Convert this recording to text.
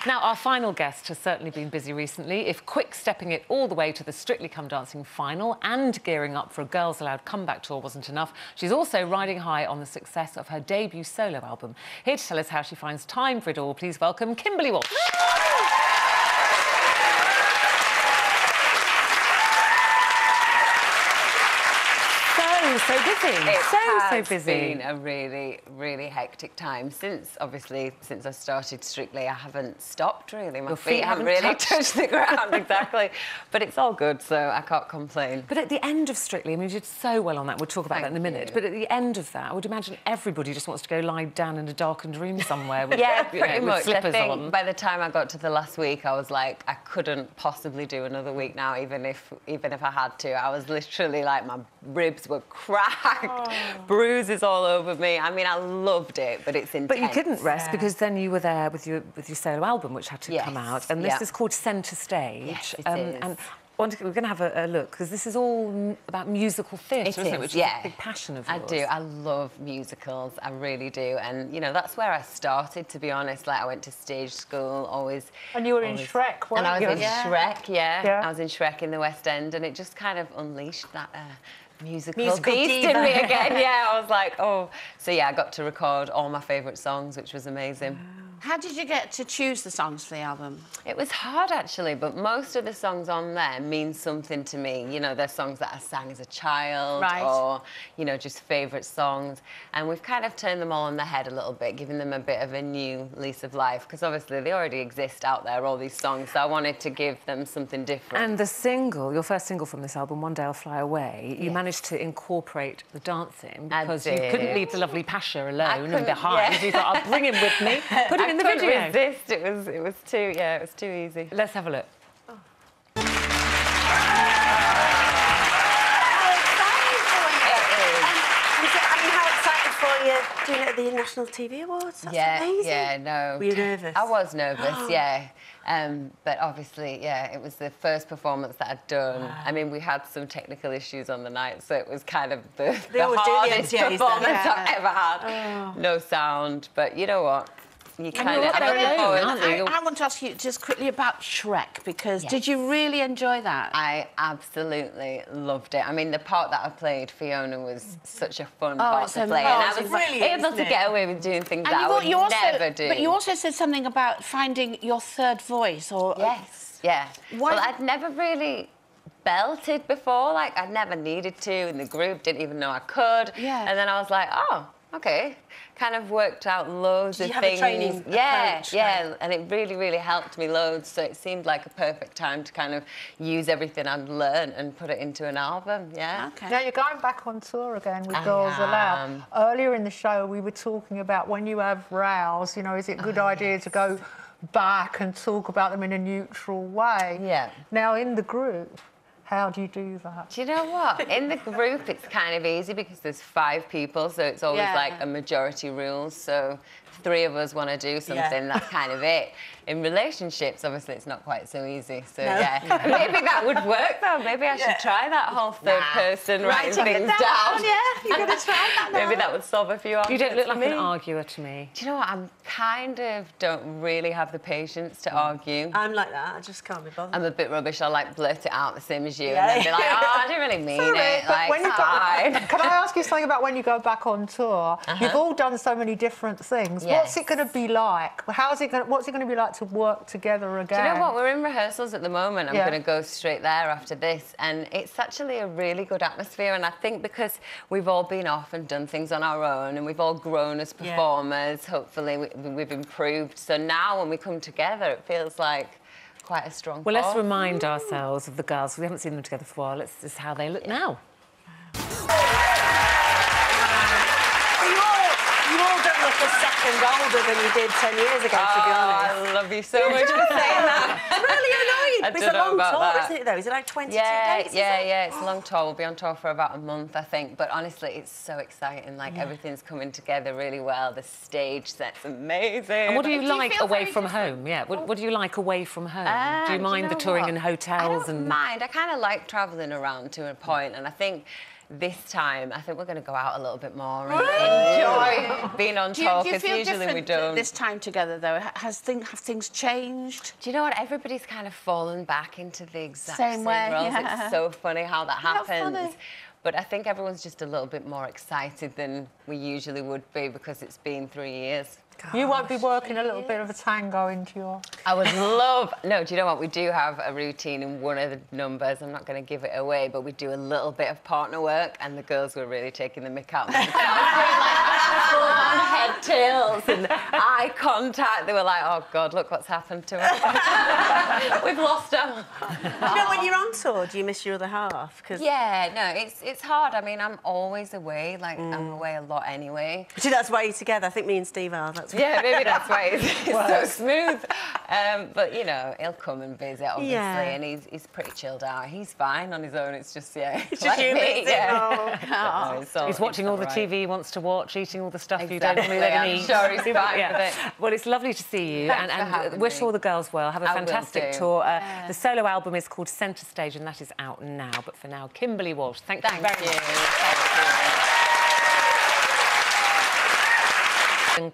Now, our final guest has certainly been busy recently, if quick-stepping it all the way to the Strictly Come Dancing final and gearing up for a Girls Aloud comeback tour wasn't enough. She's also riding high on the success of her debut solo album. Here to tell us how she finds time for it all, please welcome Kimberley Walsh. So busy. So busy. It's been a really hectic time since I started Strictly. I haven't stopped really. My feet haven't really touched the ground. Exactly. But it's all good, so I can't complain. But at the end of Strictly, I mean, you did so well on that. We'll talk about that in a minute. But at the end of that, I would imagine everybody just wants to go lie down in a darkened room somewhere with, pretty much. With slippers I think on. By the time I got to the last week, I was like, I couldn't possibly do another week now, even if I had to. I was literally like, my ribs were cracked, bruises all over me. I mean, I loved it, but it's intense. But you couldn't rest because then you were there with your solo album, which had to come out, and this is called Centre Stage. Yes, it is. And we're going to have a look, because this is all about musical theatre, isn't it? Which is a big passion of yours. I do. I love musicals. I really do. And, you know, that's where I started, to be honest. Like, I went to stage school, always... And you were in Shrek, weren't you? And I was in Shrek, I was in Shrek in the West End, and it just kind of unleashed that... musical beast diva. in me again. I was like, oh. So, I got to record all my favourite songs, which was amazing. How did you get to choose the songs for the album? It was hard, actually, but most of the songs on there mean something to me. You know, they're songs that I sang as a child or, you know, just favourite songs. And we've kind of turned them all on their head a little bit, giving them a bit of a new lease of life, because obviously they already exist out there, all these songs, so I wanted to give them something different. And the single, your first single from this album, One Day I'll Fly Away, you managed to incorporate the dancing because you couldn't leave the lovely Pasha alone and behind. You thought, I'll bring him with me, put him in the video. Resist. It was too easy. Let's have a look. Doing it at the National TV Awards. That's amazing. No. Were you nervous? I was nervous, but obviously, it was the first performance that I'd done. Wow. I mean, we had some technical issues on the night, so it was kind of the NTAs hardest then, performance I've ever had. No sound, but you know what? You kind of... I want to ask you just quickly about Shrek, because did you really enjoy that? I absolutely loved it. I mean, the part that I played, Fiona, was such a fun part to play. And I was able to get away with doing things that I would never do. But you also said something about finding your third voice, or... Yes, Well, I'd never really belted before. Like, I'd never needed to in the group, didn't even know I could. And then I was like, oh, OK. Kind of worked out loads of things. Did you have a training approach? And it really helped me loads. So it seemed like a perfect time to kind of use everything I'd learned and put it into an album. Now you're going back on tour again with Girls Aloud. Earlier in the show, we were talking about when you have rows. You know, is it a good idea to go back and talk about them in a neutral way? Now in the group, how do you do that? Do you know what? In the group, it's kind of easy because there's 5 people, so it's always like a majority rule. So if 3 of us want to do something, that's kind of it. In relationships, obviously, it's not quite so easy. So, maybe that would work, though. Maybe I should try that whole third person writing things down. You're going to try that now. Maybe that would solve a few arguments. You don't look like an arguer to me. Do you know what? I kind of don't really have the patience to argue. I'm like that. I just can't be bothered. I'm a bit rubbish. I like blurt it out the same as you and then be like, oh, I didn't really mean it. Like, can I ask you something about when you go back on tour? You've all done so many different things. What's it going to be like? What's it going to be like to work together again? Do you know what? We're in rehearsals at the moment. I'm going to go straight there after this, and it's actually a really good atmosphere. And I think because we've all been off and done things on our own, and we've all grown as performers, hopefully we've improved. So now when we come together, it feels like quite a strong Well, let's remind ourselves of the girls. We haven't seen them together for a while. This is how they look now. You all don't look a second older than you did 10 years ago, to be honest. I love you so much for saying that. It's really annoying. It's a long tour, isn't it, though? Is it like 22 days? Yeah, it's a long tour. We'll be on tour for about a month, I think. But honestly, it's so exciting. Like, everything's coming together really well. The stage set's amazing. And what do you like away from home? What do you like away from home? Do you mind the touring in hotels? I don't mind. I kind of like travelling around to a point, and I think this time, I think we're going to go out a little bit more and enjoy being on tour, because usually we don't. This time together, though, have things changed? Do you know what? Everybody's kind of fallen back into the exact same way, roles. yeah. It's so funny how that happens. funny. But I think everyone's just a little bit more excited than we usually would be, because it's been 3 years. Gosh, you won't be working a little bit of a tango into your... I would love... No, do you know what? We do have a routine in one of the numbers. I'm not going to give it away, but we do a little bit of partner work, and the girls were really taking the mick out of me. Full-on head tilts and eye contact. They were like, oh, God, look what's happened to us. We've lost her. You know, when you're on tour, do you miss your other half? Yeah, no, it's hard. I mean, I'm always away. Like, I'm away a lot anyway. See, that's why you're together. I think me and Steve are. Yeah, maybe that's why it's so smooth. But, you know, he'll come and visit, obviously, and he's pretty chilled out. He's fine on his own. It's just, it's just you me, He's watching all the TV he wants to watch, eating all the stuff you don't Exactly, let him eat. I'm sure he's fine with it. Well, it's lovely to see you, and wish all the girls well. Have a fantastic tour. The solo album is called Centre Stage, and that is out now. But for now, Kimberley Walsh, thank you very much. Thank you.